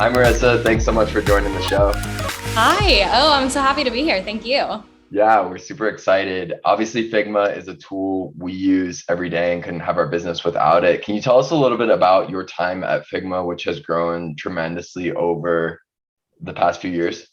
Hi, Marissa. Thanks so much for joining the show. Hi. Oh, I'm so happy to be here. Thank you. Yeah, we're super excited. Obviously, Figma is a tool we use every day and couldn't have our business without it. Can you tell us a little bit about your time at Figma, which has grown tremendously over the past few years?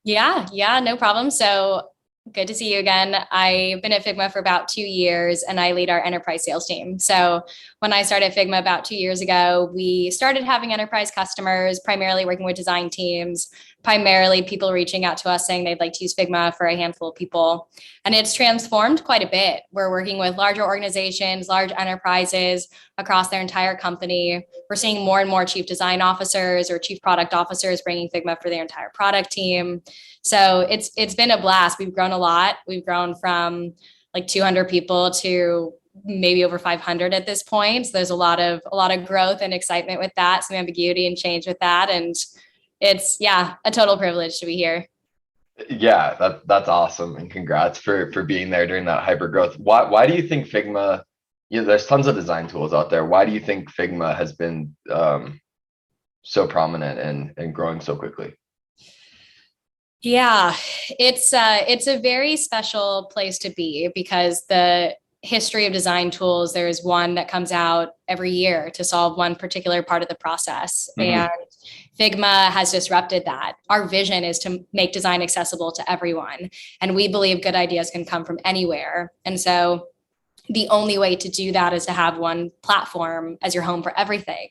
Yeah, no problem. So good to see you again. I've been at Figma for about 2 years and I lead our enterprise sales team. So when I started Figma about 2 years ago, we started having enterprise customers, primarily working with design teams, primarily people reaching out to us saying they'd like to use Figma for a handful of people. And it's transformed quite a bit. We're working with larger organizations, large enterprises across their entire company. We're seeing more and more chief design officers or chief product officers bringing Figma for their entire product team. So it's been a blast. We've grown a lot. We've grown from like 200 people to maybe over 500 at this point. So there's a lot of growth and excitement with that, some ambiguity and change with that, and it's a total privilege to be here. Yeah, that's awesome, and congrats for being there during that hyper growth. Why do you think Figma? There's tons of design tools out there. Why do you think Figma has been so prominent and growing so quickly? Yeah, it's a very special place to be because the history of design tools, there's one that comes out every year to solve one particular part of the process. And Mhm. Figma has disrupted that. Our vision is to make design accessible to everyone. And we believe good ideas can come from anywhere. And so the only way to do that is to have one platform as your home for everything.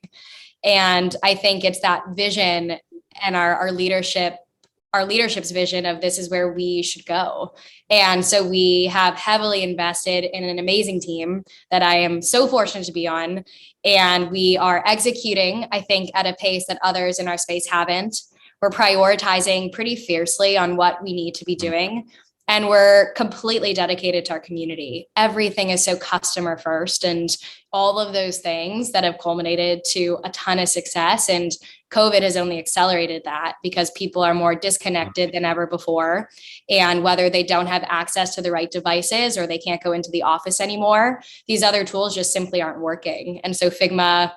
And I think it's that vision and our leadership's vision of this is where we should go. And so we have heavily invested in an amazing team that I am so fortunate to be on. And we are executing, I think, at a pace that others in our space haven't. We're prioritizing pretty fiercely on what we need to be doing. And we're completely dedicated to our community. Everything is so customer first, and all of those things that have culminated to a ton of success. And COVID has only accelerated that because people are more disconnected than ever before. And whether they don't have access to the right devices or they can't go into the office anymore, these other tools just simply aren't working. And so Figma,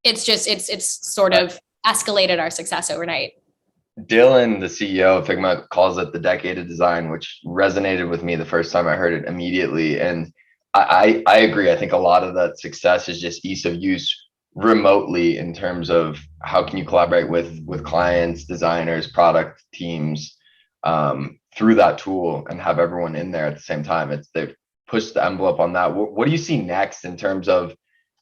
it's sort of escalated our success overnight. Dylan, the CEO of Figma, calls it the decade of design, which resonated with me the first time I heard it immediately. And I agree. I think a lot of that success is just ease of use remotely in terms of how can you collaborate with clients, designers, product teams through that tool and have everyone in there at the same time. They've pushed the envelope on that. What do you see next in terms of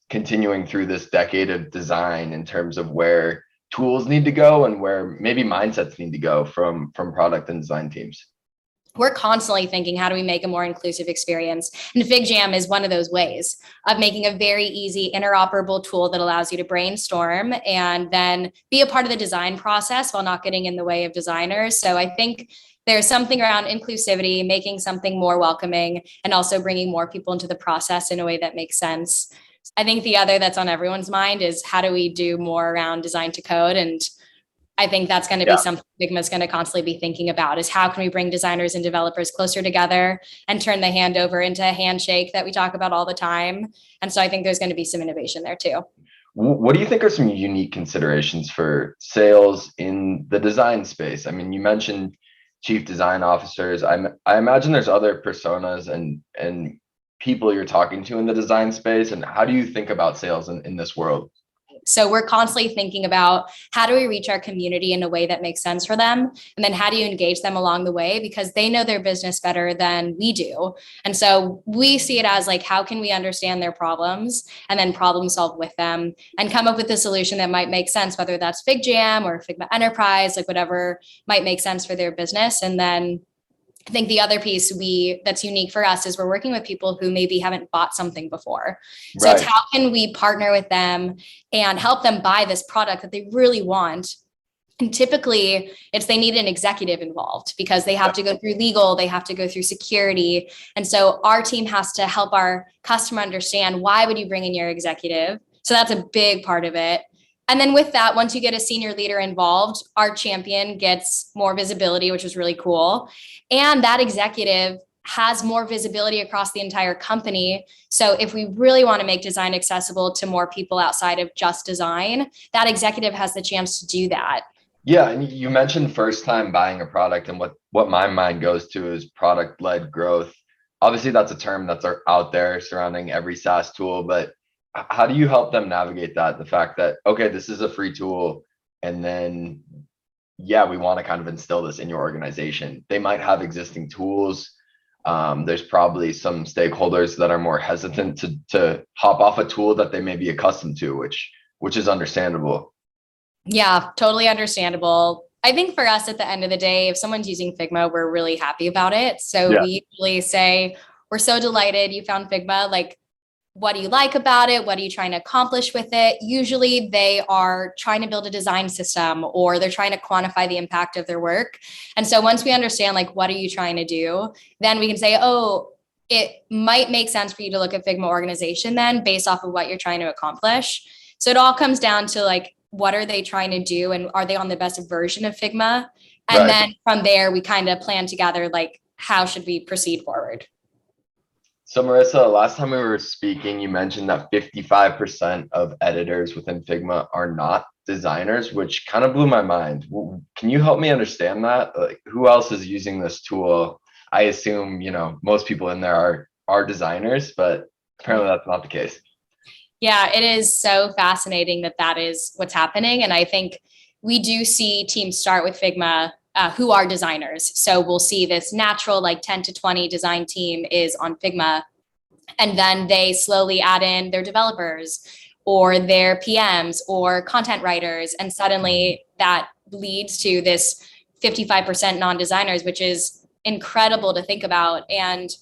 continuing through this decade of design in terms of where tools need to go and where maybe mindsets need to go from product and design teams? We're constantly thinking, how do we make a more inclusive experience? And FigJam is one of those ways of making a very easy interoperable tool that allows you to brainstorm and then be a part of the design process while not getting in the way of designers. So I think there's something around inclusivity, making something more welcoming, and also bringing more people into the process in a way that makes sense. I think the other that's on everyone's mind is how do we do more around design to code? And I think that's going to be Yeah. something Figma is going to constantly be thinking about is how can we bring designers and developers closer together and turn the handover into a handshake that we talk about all the time. And so I think there's going to be some innovation there too. What do you think are some unique considerations for sales in the design space? I mean, you mentioned chief design officers. I imagine there's other personas and people you're talking to in the design space. And how do you think about sales in this world? So we're constantly thinking about how do we reach our community in a way that makes sense for them? And then how do you engage them along the way? Because they know their business better than we do. And so we see it as like, how can we understand their problems and then problem solve with them and come up with a solution that might make sense, whether that's FigJam or Figma Enterprise, like whatever might make sense for their business. And then I think the other piece we that's unique for us is we're working with people who maybe haven't bought something before. So it's Right. how can we partner with them and help them buy this product that they really want. And typically it's they need an executive involved because they have to go through legal, they have to go through security. And so our team has to help our customer understand why would you bring in your executive? So that's a big part of it. And then with that, once you get a senior leader involved, our champion gets more visibility, which is really cool. And that executive has more visibility across the entire company. So if we really want to make design accessible to more people outside of just design, that executive has the chance to do that. Yeah, and you mentioned first time buying a product, and what my mind goes to is product led growth. Obviously, that's a term that's out there surrounding every SaaS tool, but how do you help them navigate that? The fact that, okay, this is a free tool, and then, yeah, we want to kind of instill this in your organization. They might have existing tools. There's probably some stakeholders that are more hesitant to hop off a tool that they may be accustomed to, which is understandable. Yeah, totally understandable. I think for us at the end of the day, if someone's using Figma, we're really happy about it. So Yeah, we usually say, we're so delighted you found Figma. Like, what do you like about it? What are you trying to accomplish with it? Usually they are trying to build a design system or they're trying to quantify the impact of their work. And so once we understand, like, what are you trying to do? Then we can say, oh, it might make sense for you to look at Figma organization then based off of what you're trying to accomplish. So it all comes down to like, what are they trying to do? And are they on the best version of Figma? And right. then from there, we kind of plan together, like, how should we proceed forward? So Marissa, last time we were speaking, you mentioned that 55% of editors within Figma are not designers, which kind of blew my mind. Can you help me understand that? Like, who else is using this tool? I assume, most people in there are designers, but apparently that's not the case. Yeah, it is so fascinating that that is what's happening. And I think we do see teams start with Figma who are designers. So we'll see this natural, like 10 to 20 design team is on Figma. And then they slowly add in their developers or their PMs or content writers. And suddenly that leads to this 55% non-designers, which is incredible to think about. And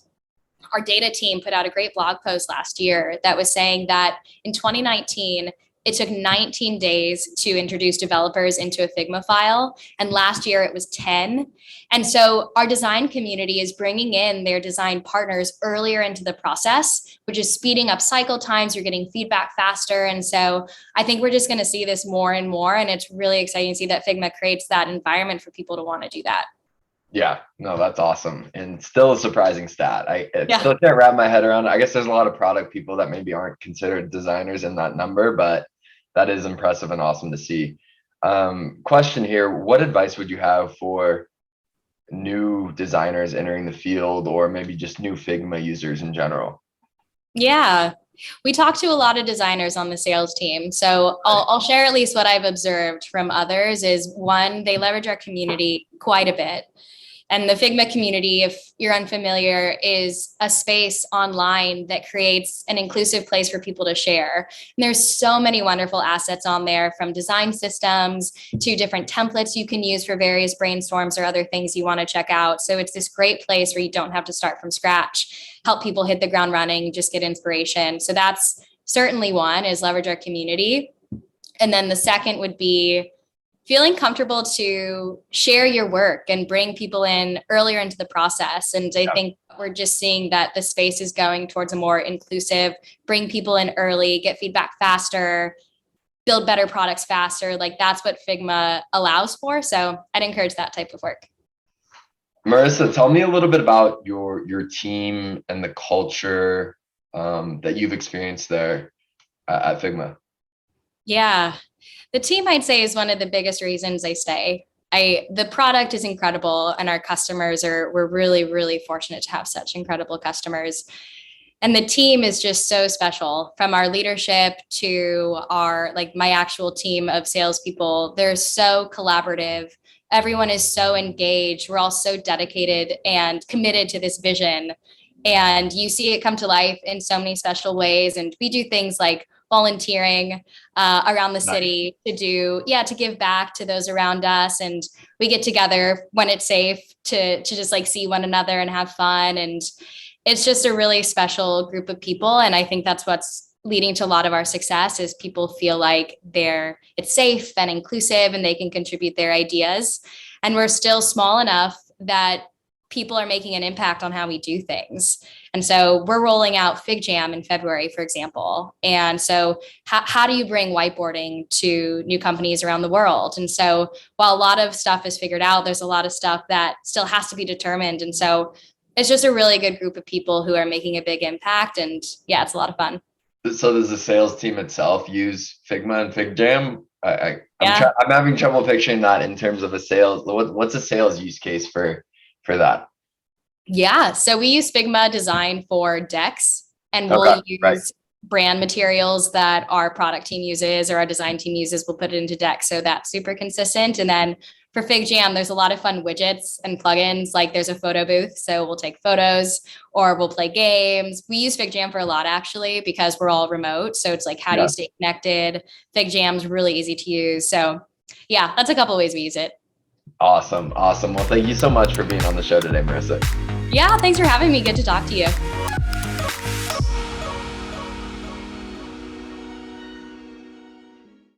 our data team put out a great blog post last year that was saying that in 2019, it took 19 days to introduce developers into a Figma file. And last year it was 10. And so our design community is bringing in their design partners earlier into the process, which is speeding up cycle times. You're getting feedback faster. And so I think we're just going to see this more and more. And it's really exciting to see that Figma creates that environment for people to want to do that. Yeah, no, that's awesome. And still a surprising stat. I Yeah. still can't wrap my head around it. I guess there's a lot of product people that maybe aren't considered designers in that number, but that is impressive and awesome to see. Question here, what advice would you have for new designers entering the field or maybe just new Figma users in general? Yeah. We talk to a lot of designers on the sales team. So I'll share at least what I've observed from others is one, they leverage our community quite a bit. And the Figma community, if you're unfamiliar, is a space online that creates an inclusive place for people to share. And there's so many wonderful assets on there, from design systems to different templates you can use for various brainstorms or other things you want to check out. So it's this great place where you don't have to start from scratch, help people hit the ground running, just get inspiration. So that's certainly one, is leverage our community. And then the second would be feeling comfortable to share your work and bring people in earlier into the process. And I think we're just seeing that the space is going towards a more inclusive, bring people in early, get feedback faster, build better products faster. Like, that's what Figma allows for. So I'd encourage that type of work. Marissa, tell me a little bit about your team and the culture that you've experienced there at Figma. Yeah. The team, I'd say, is one of the biggest reasons I stay. The product is incredible and our customers we're really, really fortunate to have such incredible customers. And the team is just so special, from our leadership to my actual team of salespeople. They're so collaborative. Everyone is so engaged. We're all so dedicated and committed to this vision. And you see it come to life in so many special ways. And we do things like volunteering around the city to give back to those around us. And we get together when it's safe to just like see one another and have fun. And it's just a really special group of people. And I think that's what's leading to a lot of our success, is people feel like it's safe and inclusive and they can contribute their ideas. And we're still small enough that people are making an impact on how we do things. And so we're rolling out FigJam in February, for example. And so how do you bring whiteboarding to new companies around the world? And so while a lot of stuff is figured out, there's a lot of stuff that still has to be determined. And so it's just a really good group of people who are making a big impact. And yeah, it's a lot of fun. So does the sales team itself use Figma and FigJam? Yeah. I'm having trouble picturing that in terms of a sales. What's a sales use case for that? Yeah. So we use Figma design for decks, and Okay, we'll right. use brand materials that our product team uses or our design team uses. We'll put it into decks. So that's super consistent. And then for FigJam, there's a lot of fun widgets and plugins. Like there's a photo booth. So we'll take photos or we'll play games. We use FigJam for a lot actually, because we're all remote. So it's like, how do Yeah. you stay connected? FigJam's really easy to use. So yeah, that's a couple of ways we use it. Awesome. Awesome. Well, thank you so much for being on the show today, Marissa. Yeah. Thanks for having me. Good to talk to you.